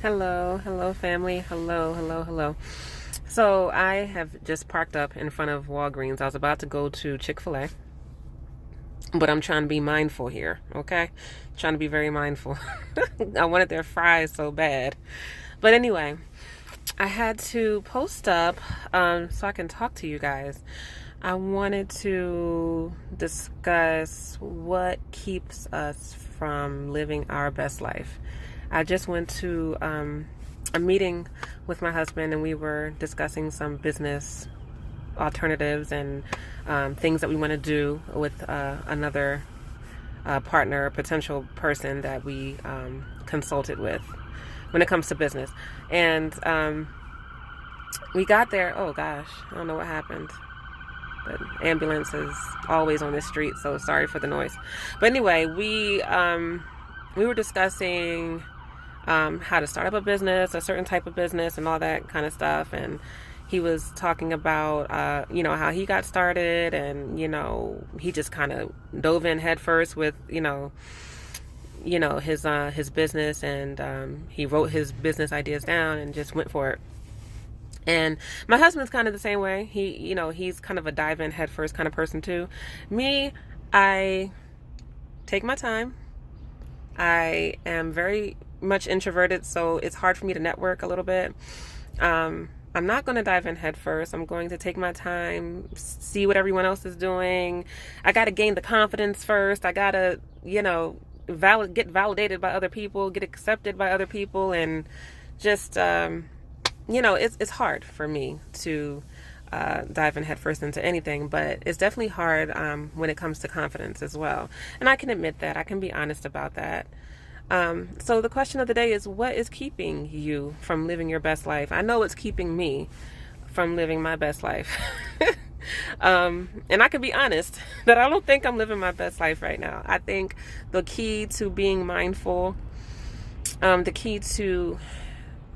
Hello, family. Hello. So I have just parked up in front of Walgreens. I was about to go to Chick-fil-A, but I'm trying to be mindful here, okay? Trying to be very mindful. I wanted their fries so bad. But anyway, I had to post up so I can talk to you guys. I wanted to discuss what keeps us from living our best life. I just went to a meeting with my husband, and we were discussing some business alternatives and things that we want to do with another partner, potential person that we consulted with when it comes to business. And we got there. Oh gosh, I don't know what happened. But ambulance is always on this street, so sorry for the noise. But anyway, we were discussing how to start up a business, a certain type of business, and all that kind of stuff. And he was talking about, how he got started, and he just kind of dove in headfirst with, his business, and he wrote his business ideas down and just went for it. And my husband's kind of the same way. He's kind of a dive in head first kind of person too. Me, I take my time. I am very much introverted, so it's hard for me to network a little bit. I'm not going to dive in head first. I'm going to take my time, see what everyone else is doing. I got to gain the confidence first. I got to, get validated by other people, get accepted by other people, and just it's hard for me to dive in headfirst into anything, but it's definitely hard when it comes to confidence as well. And I can admit that. I can be honest about that. So the question of the day is, what is keeping you from living your best life? I know it's keeping me from living my best life. And I can be honest that I don't think I'm living my best life right now. I think the key to being mindful, the key to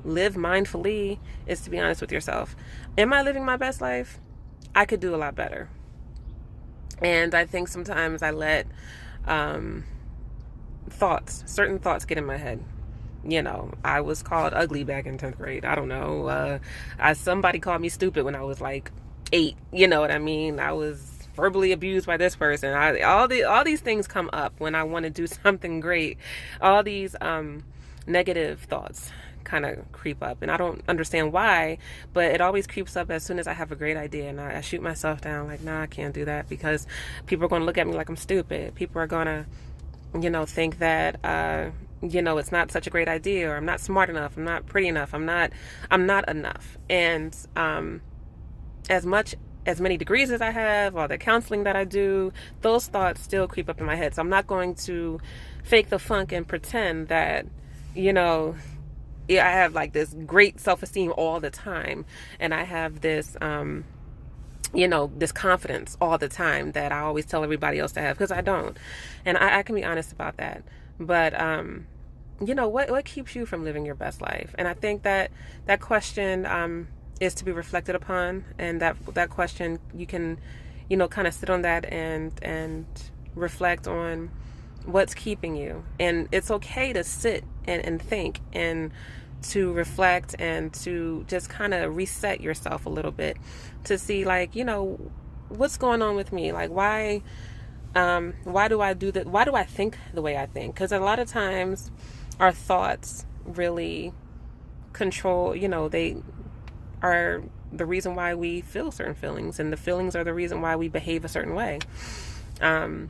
live mindfully is to be honest with yourself. Am I living my best life? I could do a lot better. And I think sometimes I let certain thoughts get in my head. I was called ugly back in 10th grade. I don't know. Somebody called me stupid when I was like 8. You know what I mean? I was verbally abused by this person. All these things come up when I want to do something great. All these negative thoughts kind of creep up, and I don't understand why, but it always creeps up as soon as I have a great idea, and I shoot myself down like, nah, I can't do that, because people are going to look at me like I'm stupid. People are going to think that it's not such a great idea, or I'm not smart enough, I'm not pretty enough, I'm not enough. And as many degrees as I have, all the counseling that I do, those thoughts still creep up in my head. So I'm not going to fake the funk and pretend that I have like this great self-esteem all the time, and I have this this confidence all the time that I always tell everybody else to have, because I don't. And I can be honest about that. But what keeps you from living your best life? And I think that question is to be reflected upon, and that question, you can kind of sit on that and reflect on what's keeping you. And it's okay to sit and think, and to reflect, and to just kind of reset yourself a little bit, to see what's going on with me. Like, why do I do that? Why do I think the way I think? Because a lot of times our thoughts really control, they are the reason why we feel certain feelings, and the feelings are the reason why we behave a certain way. And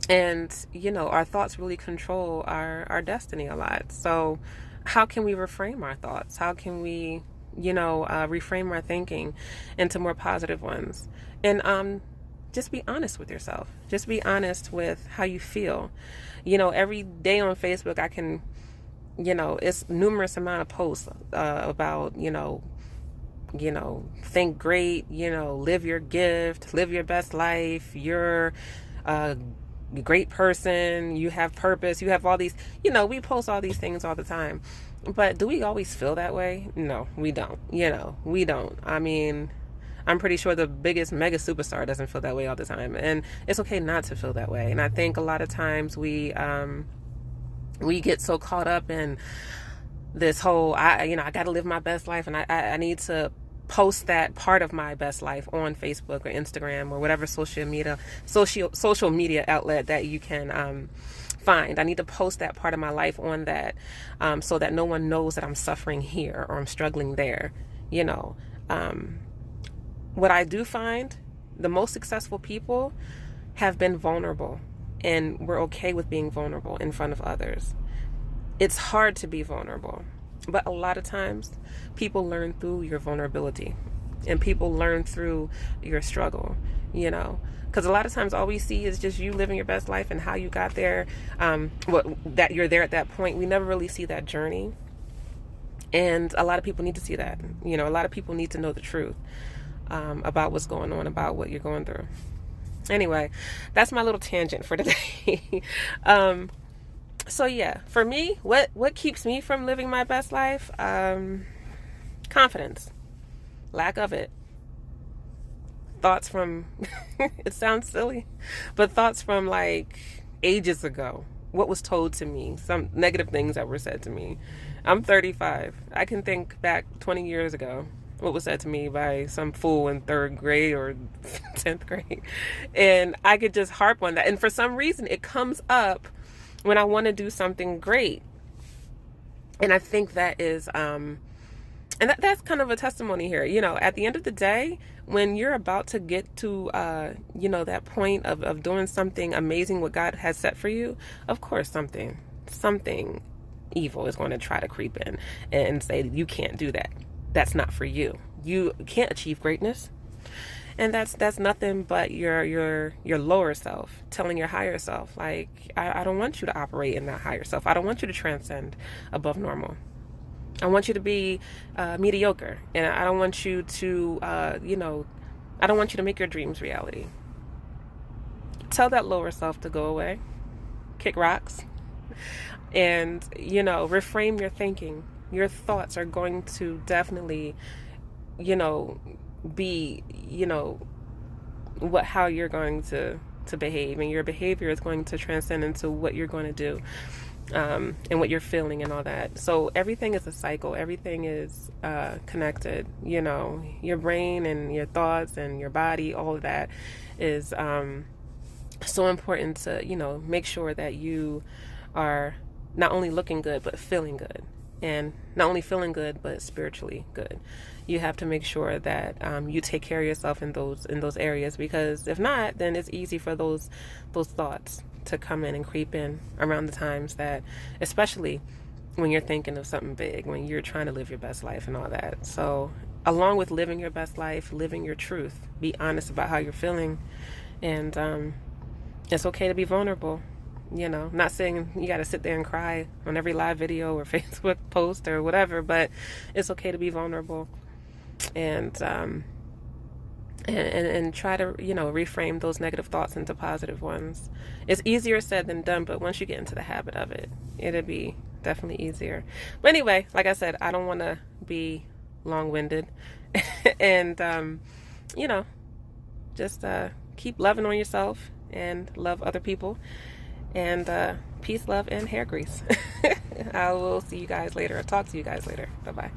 our thoughts really control our destiny a lot. So how can we reframe our thoughts? How can we reframe our thinking into more positive ones? And just be honest with yourself. Just be honest with how you feel. Every day on Facebook, I can it's numerous amount of posts about think great, live your gift, live your best life, you're a great person, you have purpose, you have all these, we post all these things all the time. But do we always feel that way? No, we don't. We don't. I mean, I'm pretty sure the biggest mega superstar doesn't feel that way all the time. And it's okay not to feel that way. And I think a lot of times we get so caught up in this whole, I got to live my best life, and I need to post that part of my best life on Facebook or Instagram or whatever social media outlet that you can find. I need to post that part of my life on that, so that no one knows that I'm suffering here or I'm struggling there. What I do find, the most successful people have been vulnerable, and we're okay with being vulnerable in front of others. It's hard to be vulnerable, but a lot of times people learn through your vulnerability, and people learn through your struggle, because a lot of times all we see is just you living your best life and how you got there, that you're there at that point. We never really see that journey, and a lot of people need to see that. A lot of people need to know the truth about what's going on, about what you're going through. Anyway, that's my little tangent for today. So yeah, for me, what keeps me from living my best life? Confidence, lack of it. Thoughts from, it sounds silly, but thoughts from like ages ago. What was told to me, some negative things that were said to me. I'm 35. I can think back 20 years ago what was said to me by some fool in 3rd grade or 10th grade. And I could just harp on that. And for some reason, it comes up when I want to do something great. And I think that is, and that's kind of a testimony here. At the end of the day, when you're about to get to, that point of doing something amazing, what God has set for you, of course, something evil is going to try to creep in and say, you can't do that. That's not for you. You can't achieve greatness. And that's nothing but your lower self telling your higher self, like, I don't want you to operate in that higher self. I don't want you to transcend above normal. I want you to be mediocre. And I don't want you to, I don't want you to make your dreams reality. Tell that lower self to go away. Kick rocks. And, reframe your thinking. Your thoughts are going to definitely, be, how you're going to behave, and your behavior is going to transcend into what you're going to do, and what you're feeling and all that. So everything is a cycle. Everything is connected. Your brain and your thoughts and your body, all of that is so important to, make sure that you are not only looking good, but feeling good. And not only feeling good, but spiritually good. You have to make sure that you take care of yourself in those areas, because if not, then it's easy for those thoughts to come in and creep in around the times that, especially when you're thinking of something big, when you're trying to live your best life and all that. So along with living your best life, living your truth, be honest about how you're feeling, and it's okay to be vulnerable. Not saying you got to sit there and cry on every live video or Facebook post or whatever, but it's okay to be vulnerable, and try to, reframe those negative thoughts into positive ones. It's easier said than done, but once you get into the habit of it, it'll be definitely easier. But anyway, like I said, I don't want to be long-winded, and, just keep loving on yourself and love other people. And peace, love, and hair grease. I will see you guys later. I'll talk to you guys later. Bye-bye.